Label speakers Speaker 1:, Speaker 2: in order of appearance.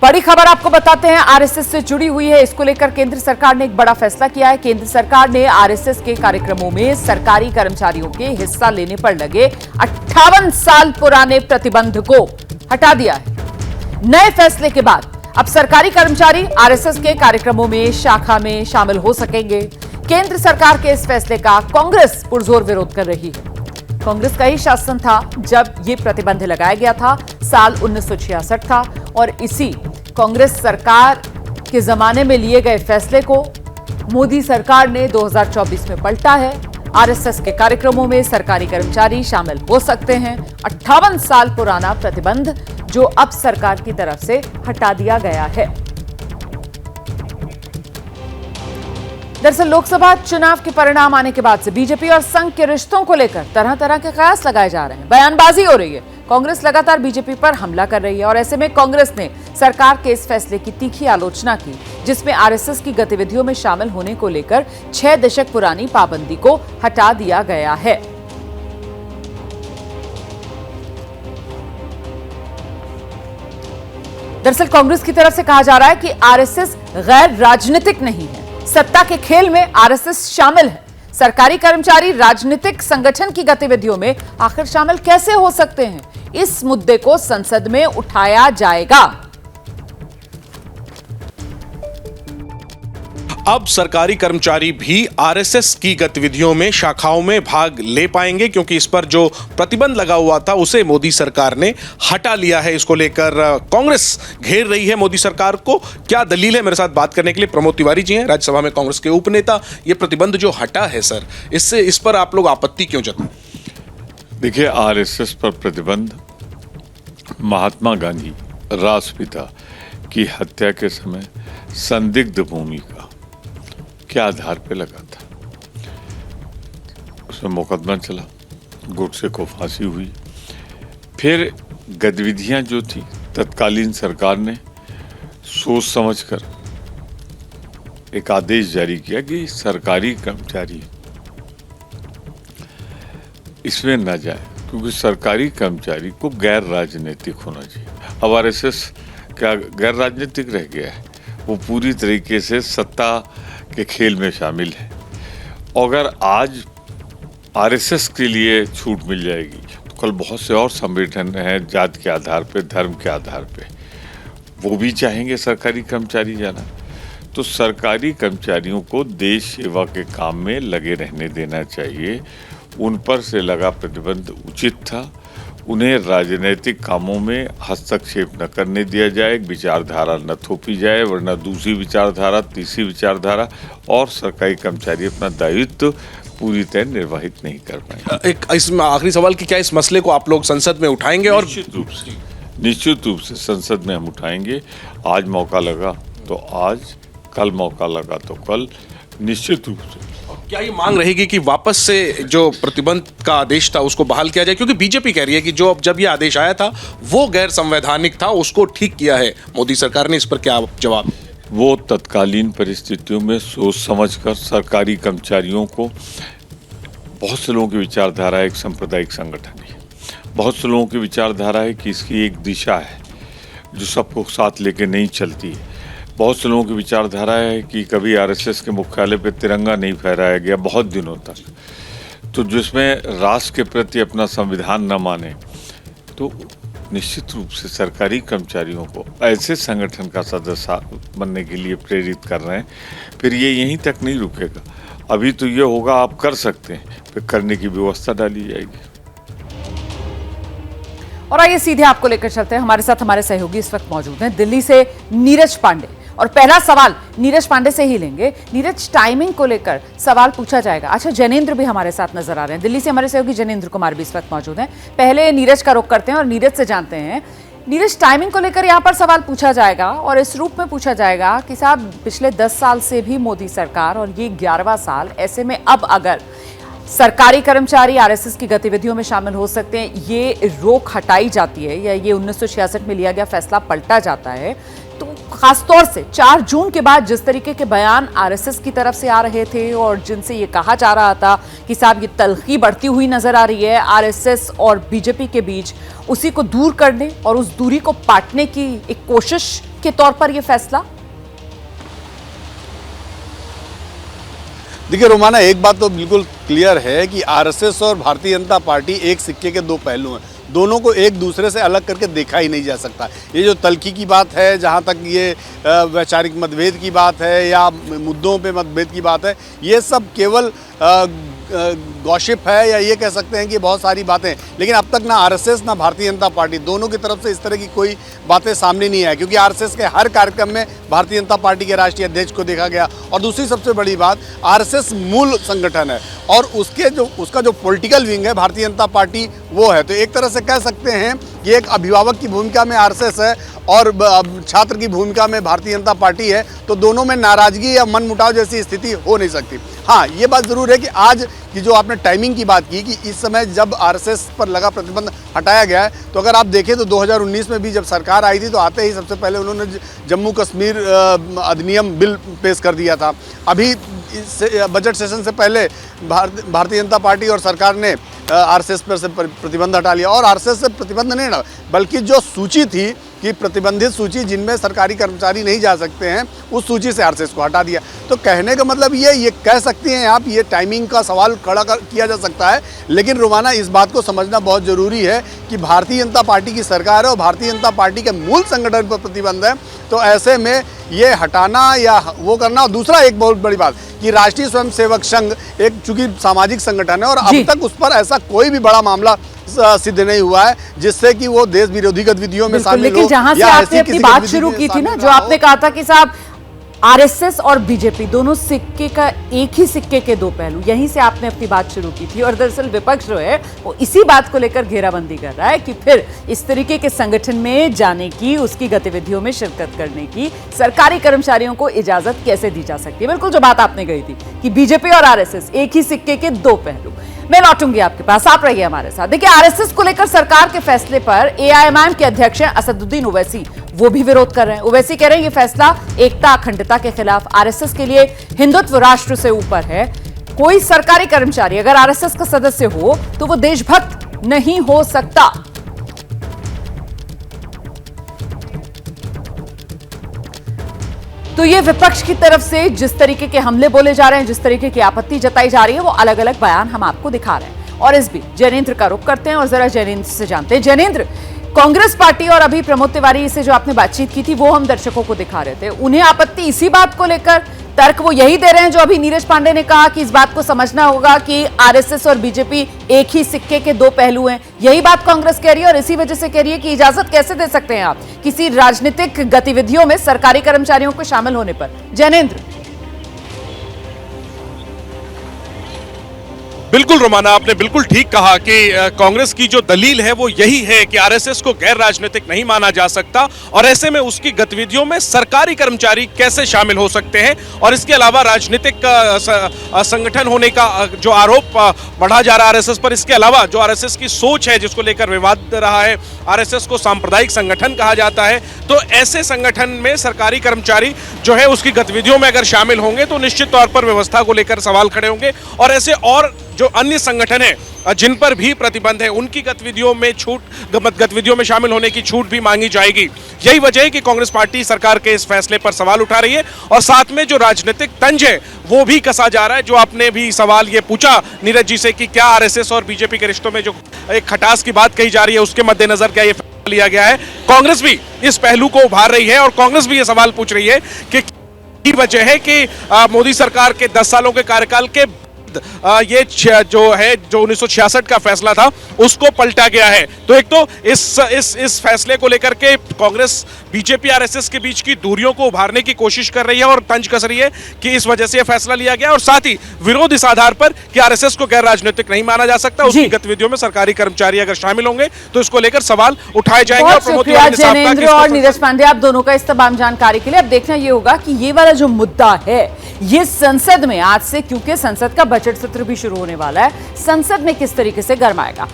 Speaker 1: बड़ी खबर आपको बताते हैं, आरएसएस से जुड़ी हुई है। इसको लेकर केंद्र सरकार ने एक बड़ा फैसला किया है। केंद्र सरकार ने आरएसएस के कार्यक्रमों में सरकारी कर्मचारियों के हिस्सा लेने पर लगे 58 साल पुराने प्रतिबंध को हटा दिया है। नए फैसले के बाद अब सरकारी कर्मचारी आरएसएस के कार्यक्रमों में शाखा में शामिल हो सकेंगे। केंद्र सरकार के इस फैसले का कांग्रेस पुरजोर विरोध कर रही है। कांग्रेस का ही शासन था जब यह प्रतिबंध लगाया गया था। साल 1966 था और इसी कांग्रेस सरकार के जमाने में लिए गए फैसले को मोदी सरकार ने 2024 में पलटा है। आरएसएस के कार्यक्रमों में सरकारी कर्मचारी शामिल हो सकते हैं। 58 साल पुराना प्रतिबंध जो अब सरकार की तरफ से हटा दिया गया है। दरअसल लोकसभा चुनाव के परिणाम आने के बाद से बीजेपी और संघ के रिश्तों को लेकर तरह तरह के कयास लगाए जा रहे हैं, बयानबाजी हो रही है। कांग्रेस लगातार बीजेपी पर हमला कर रही है और ऐसे में कांग्रेस ने सरकार के इस फैसले की तीखी आलोचना की, जिसमें आरएसएस की गतिविधियों में शामिल होने को लेकर 6 दशक पुरानी पाबंदी को हटा दिया गया है। दरअसल कांग्रेस की तरफ से कहा जा रहा है कि आरएसएस गैर राजनीतिक नहीं है। सत्ता के खेल में आरएसएस शामिल है। सरकारी कर्मचारी राजनीतिक संगठन की गतिविधियों में आखिर शामिल कैसे हो सकते हैं? इस मुद्दे को संसद में उठाया जाएगा।
Speaker 2: अब सरकारी कर्मचारी भी आरएसएस की गतिविधियों में शाखाओं में भाग ले पाएंगे, क्योंकि इस पर जो प्रतिबंध लगा हुआ था उसे मोदी सरकार ने हटा लिया है। इसको लेकर कांग्रेस घेर रही है मोदी सरकार को। क्या दलील है? मेरे साथ बात करने के लिए प्रमोद तिवारी जी हैं, राज्यसभा में कांग्रेस के उपनेता। ये प्रतिबंध जो हटा है सर, इससे इस पर आप लोग आपत्ति क्यों जताएं?
Speaker 3: देखिए, आरएसएस पर प्रतिबंध महात्मा गांधी राष्ट्रपिता की हत्या के समय संदिग्ध भूमिका के आधार पे लगा था। उसमें मुकदमा चला, गोडसे को फांसी हुई। फिर गतिविधियां जो थी, तत्कालीन सरकार ने सोच समझकर एक आदेश जारी किया कि सरकारी कर्मचारी इसमें न जाए, क्योंकि सरकारी कर्मचारी को गैर राजनीतिक होना चाहिए। अब आरएसएस क्या गैर राजनीतिक रह गया है? वो पूरी तरीके से सत्ता के खेल में शामिल है। अगर आज आरएसएस के लिए छूट मिल जाएगी तो कल बहुत से और संगठन हैं, जात के आधार पे, धर्म के आधार पे, वो भी चाहेंगे सरकारी कर्मचारी जाना। तो सरकारी कर्मचारियों को देश सेवा के काम में लगे रहने देना चाहिए। उन पर से लगा प्रतिबंध उचित था। उन्हें राजनीतिक कामों में हस्तक्षेप न करने दिया जाए, एक विचारधारा न थोपी जाए, वरना दूसरी विचारधारा, तीसरी विचारधारा, और सरकारी कर्मचारी अपना दायित्व पूरी तरह निर्वाहित नहीं कर पाएंगे।
Speaker 2: एक इसमें आखिरी सवाल कि क्या इस मसले को आप लोग संसद में उठाएंगे? और
Speaker 3: निश्चित रूप से संसद में हम उठाएंगे। आज मौका लगा तो आज, कल मौका लगा तो कल, निश्चित रूप से।
Speaker 2: क्या ये मांग रहेगी कि वापस से जो प्रतिबंध का आदेश था उसको बहाल किया जाए? क्योंकि बीजेपी कह रही है कि जब ये आदेश आया था वो गैर संवैधानिक था, उसको ठीक किया है मोदी सरकार ने। इस पर क्या जवाब?
Speaker 3: वो तत्कालीन परिस्थितियों में सोच समझकर सरकारी कर्मचारियों को, बहुत से लोगों की विचारधारा एक सांप्रदायिक संगठन है, बहुत से लोगों की विचारधारा है कि इसकी एक दिशा है जो सबको साथ लेके नहीं चलती है। बहुत से लोगों की विचारधारा है कि कभी आरएसएस के मुख्यालय पे तिरंगा नहीं फहराया गया बहुत दिनों तक। तो जिसमें राष्ट्र के प्रति अपना संविधान न माने, तो निश्चित रूप से सरकारी कर्मचारियों को ऐसे संगठन का सदस्य बनने के लिए प्रेरित कर रहे हैं। फिर ये यहीं तक नहीं रुकेगा। अभी तो ये होगा आप कर सकते हैं, फिर करने की व्यवस्था डाली जाएगी।
Speaker 1: और आइए सीधे आपको लेकर चलते हैं। हमारे साथ हमारे सहयोगी इस वक्त मौजूद हैं, दिल्ली से नीरज पांडे। और पहला सवाल नीरज पांडे से ही लेंगे। नीरज, टाइमिंग को लेकर सवाल पूछा जाएगा। अच्छा, जनेंद्र भी हमारे साथ नजर आ रहे हैं। दिल्ली से हमारे सहयोगी जनेंद्र कुमार भी इस वक्त मौजूद हैं। पहले नीरज का रुख करते हैं और नीरज से जानते हैं। नीरज, टाइमिंग को लेकर यहाँ पर सवाल पूछा जाएगा और इस रूप में पूछा जाएगा कि साहब पिछले 10 साल से भी मोदी सरकार और ये 11वां साल, ऐसे में अब अगर सरकारी कर्मचारी आरएसएस की गतिविधियों में शामिल हो सकते हैं, ये रोक हटाई जाती है या ये 1966 में लिया गया फैसला पलटा जाता है, तो खासतौर से 4 जून के बाद जिस तरीके के बयान आरएसएस की तरफ से आ रहे थे और जिनसे ये कहा जा रहा था कि साहब ये तल्खी बढ़ती हुई नजर आ रही है आरएसएस और बीजेपी के बीच, उसी को दूर करने और उस दूरी को पाटने की एक कोशिश के तौर पर यह फैसला?
Speaker 4: देखिए रोमाना, एक बात तो बिल्कुल क्लियर है कि आरएसएस और भारतीय जनता पार्टी एक सिक्के के दो पहलू हैं। दोनों को एक दूसरे से अलग करके देखा ही नहीं जा सकता। ये जो तल्खी की बात है, जहाँ तक ये वैचारिक मतभेद की बात है या मुद्दों पे मतभेद की बात है, ये सब केवल गॉसिप है, या ये कह सकते हैं कि बहुत सारी बातें। लेकिन अब तक ना आरएसएस ना भारतीय जनता पार्टी दोनों की तरफ से इस तरह की कोई बातें सामने नहीं आई, क्योंकि आरएसएस के हर कार्यक्रम में भारतीय जनता पार्टी के राष्ट्रीय अध्यक्ष को देखा गया। और दूसरी सबसे बड़ी बात, आरएसएस मूल संगठन है और उसका जो पॉलिटिकल विंग है भारतीय जनता पार्टी वो है। तो एक तरह से कह सकते हैं कि एक अभिभावक की भूमिका में आरएसएस है और छात्र की भूमिका में भारतीय जनता पार्टी है। तो दोनों में नाराजगी या मनमुटाव जैसी स्थिति हो नहीं सकती। हाँ, ये बात ज़रूर है कि आज की जो आपने टाइमिंग की बात की कि इस समय जब आरएसएस पर लगा प्रतिबंध हटाया गया है, तो अगर आप देखें तो 2019 में भी जब सरकार आई थी तो आते ही सबसे पहले उन्होंने जम्मू कश्मीर अधिनियम बिल पेश कर दिया था। अभी इस बजट सेशन से पहले भारतीय जनता पार्टी और सरकार ने आरएसएस पर से प्रतिबंध हटा लिया। और आरएसएस से प्रतिबंध नहीं हटा, बल्कि जो सूची थी कि प्रतिबंधित सूची जिनमें सरकारी कर्मचारी नहीं जा सकते हैं, उस सूची से आरएसएस को हटा दिया। तो कहने का मतलब ये कह सकती हैं आप, ये टाइमिंग का सवाल खड़ा किया जा सकता है। लेकिन रोमाना, इस बात को समझना बहुत ज़रूरी है कि भारतीय जनता पार्टी की सरकार है और भारतीय जनता पार्टी के मूल संगठन पर प्रतिबंध है। तो ऐसे में ये हटाना या वो करना। और दूसरा एक बहुत बड़ी बात कि राष्ट्रीय स्वयंसेवक संघ एक चूंकि सामाजिक संगठन है और अब तक उस पर ऐसा कोई भी बड़ा मामला सिद्ध नहीं हुआ है जिससे कि वो देश विरोधी गतिविधियों में शामिल हो।
Speaker 1: लेकिन जहां से आपने अपनी बात शुरू की थी ना, जो आपने कहा था कि साहब आरएसएस और बीजेपी दोनों सिक्के का एक ही सिक्के के दो पहलू, यहीं से आपने अपनी बात शुरू की थी। और दरअसल विपक्ष जो है वो इसी बात को लेकर घेराबंदी कर रहा है कि फिर इस तरीके के संगठन में जाने की, उसकी गतिविधियों में शिरकत करने की सरकारी कर्मचारियों को इजाजत कैसे दी जा सकती है। बिल्कुल जो बात आपने कही थी कि बीजेपी और आरएसएस एक ही सिक्के के दो पहलू। मैं लौटूंगी आपके पास, आप रहिए हमारे साथ। देखिए, आरएसएस को लेकर सरकार के फैसले पर एआईएमआईएम के अध्यक्ष हैं असदुद्दीन ओवैसी, वो भी विरोध कर रहे हैं। ओवैसी कह रहे हैं ये फैसला एकता अखंडता के खिलाफ, आरएसएस के लिए हिंदुत्व राष्ट्र से ऊपर है। कोई सरकारी कर्मचारी अगर आरएसएस का सदस्य हो तो वो देशभक्त नहीं हो सकता। तो ये विपक्ष की तरफ से जिस तरीके के हमले बोले जा रहे हैं, जिस तरीके की आपत्ति जताई जा रही है, वो अलग अलग बयान हम आपको दिखा रहे हैं। और इस बीच जैनेंद्र का रुख करते हैं और जरा जैनेंद्र से जानते हैं। जैनेंद्र, कांग्रेस पार्टी और अभी प्रमोद तिवारी से जो आपने बातचीत की थी वो हम दर्शकों को दिखा रहे थे, उन्हें आपत्ति इसी बात को लेकर, तर्क वो यही दे रहे हैं जो अभी नीरज पांडे ने कहा कि इस बात को समझना होगा कि आरएसएस और बीजेपी एक ही सिक्के के दो पहलू हैं। यही बात कांग्रेस कह रही है और इसी वजह से कह रही है कि इजाजत कैसे दे सकते हैं आप किसी राजनीतिक गतिविधियों में सरकारी कर्मचारियों को शामिल होने पर। जैनेंद्र।
Speaker 2: बिल्कुल रोमाना, आपने बिल्कुल ठीक कहा कि कांग्रेस की जो दलील है वो यही है कि आरएसएस को गैर राजनीतिक नहीं माना जा सकता और ऐसे में उसकी गतिविधियों में सरकारी कर्मचारी कैसे शामिल हो सकते हैं। और इसके अलावा राजनीतिक संगठन होने का जो आरोप बढ़ा जा रहा है आरएसएस पर, इसके अलावा जो आरएसएस की सोच है जिसको लेकर विवाद रहा है, आरएसएस को सांप्रदायिक संगठन कहा जाता है, तो ऐसे संगठन में सरकारी कर्मचारी जो है उसकी गतिविधियों में अगर शामिल होंगे तो निश्चित तौर पर व्यवस्था को लेकर सवाल खड़े होंगे। और ऐसे और जो अन्य संगठन हैं जिन पर भी प्रतिबंध है उनकी गतिविधियों में शामिल होने की छूट भी मांगी जाएगी। यही वजह है कि कांग्रेस पार्टी सरकार के इस फैसले पर सवाल उठा रही है और साथ में जो राजनीतिक तंज है वो भी कसा जा रहा है। जो आपने भी सवाल ये पूछा नीरज जी से कि क्या आरएसएस और बीजेपी के रिश्तों में जो एक खटास की बात कही जा रही है उसके मद्देनजर क्या ये फैसला लिया गया है। कांग्रेस भी इस पहलू को उभार रही है और कांग्रेस भी ये सवाल पूछ रही है कि वजह है कि मोदी सरकार के 10 सालों के कार्यकाल के ये जो 1966 का फैसला था उसको पलटा गया है। तो एक तो इस फैसले को लेकर के कांग्रेस बीजेपी आरएसएस के बीच की दूरियों को उभारने की कोशिश कर रही है और तंज कस रही है कि इस वजह से यह फैसला लिया गया और साथ ही विरोध इस आधार पर कि आरएसएस को गैर राजनीतिक नहीं माना जा सकता, उसकी गतिविधियों में सरकारी कर्मचारी अगर शामिल होंगे तो इसको लेकर सवाल उठाए जाएंगे।
Speaker 1: जैनेंद्र और नीरज पांडे, आप दोनों का इस तमाम जानकारी के लिए अब देखना ये होगा कि ये वाला जो मुद्दा है ये संसद में आज से, क्योंकि संसद का बजट सत्र भी शुरू होने वाला है, संसद में किस तरीके से गरमाएगा।